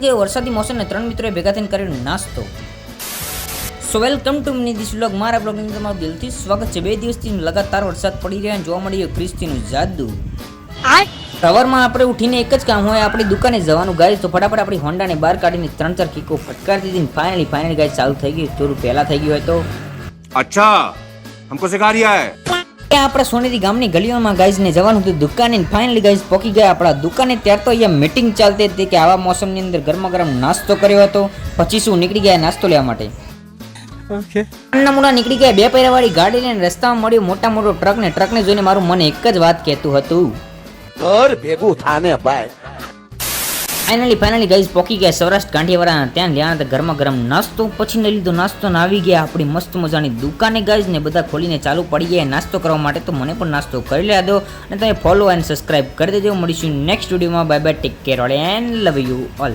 કે વરસાદી મોસમને ત્રણ મિત્રોએ ભેગા થઈને કર્યો નાસ્તો. સો welcome to mini this vlog. મારા બ્લોગની તમારું દિલથી સ્વાગત છે. 2 દિવસથી લગાતાર વરસાદ પડી રહ્યા જોવા મળ્યું ખ્રિસ્તીનું જાદુ. સવારમાં આપણે ઉઠીને એક જ કામ હોય, આપણી દુકાને જવાનું ગાઈસ. તો ફટાફટ આપણી હોન્ડાને બહાર કાઢીને 3-4 કિકો ફટકારતી હતી. ફાઇનલી ગાઈસ ચાલુ થઈ ગયું. થોડું પહેલા થઈ ગયું હોય તો अच्छा हमको सिखा रिया है. આપણા સોનેરી ગામની ગલીઓમાં ગાઈઝ ને જવાનું હતું દુકાને. ફાઇનલી ગાઈઝ પહોંચી ગયા આપણા દુકાને. ત્યાર તો અહીંયા મીટિંગ ચાલતી હતી કે આવા મોસમની અંદર ગરમા ગરમ નાસ્તો કર્યો હતો. પછી શું નીકળી ગયા નાસ્તો લેવા માટે. નીકળી ગયા 2 પૈરાવાળી ગાડી લઈને. રસ્તામાં મળ્યો મોટો ટ્રક ને. ટ્રકને જોઈને મારું મન એક જ વાત કહેતું હતું, ઘર ભેગું થાને ભાઈ. ફાઇનલી ગાઈઝ પહોંચી ગયા સૌરાષ્ટ્ર કાંઠિયાવાળા ત્યાં. લેવાના હતા ગરમા ગરમ નાસ્તો. પછી ને લીધો નાસ્તો ને આવી ગયા આપણી મસ્ત મજાની દુકાને ગાઈઝ ને. બધા ખોલીને ચાલુ પડી ગયા નાસ્તો કરવા માટે. તો મને પણ નાસ્તો કરી લેવા દો અને તમે ફોલો એન્ડ સબસ્ક્રાઇબ કરી દેજો. મળીશું નેક્સ્ટ વિડીયોમાં. Bye bye, take care all and love you all.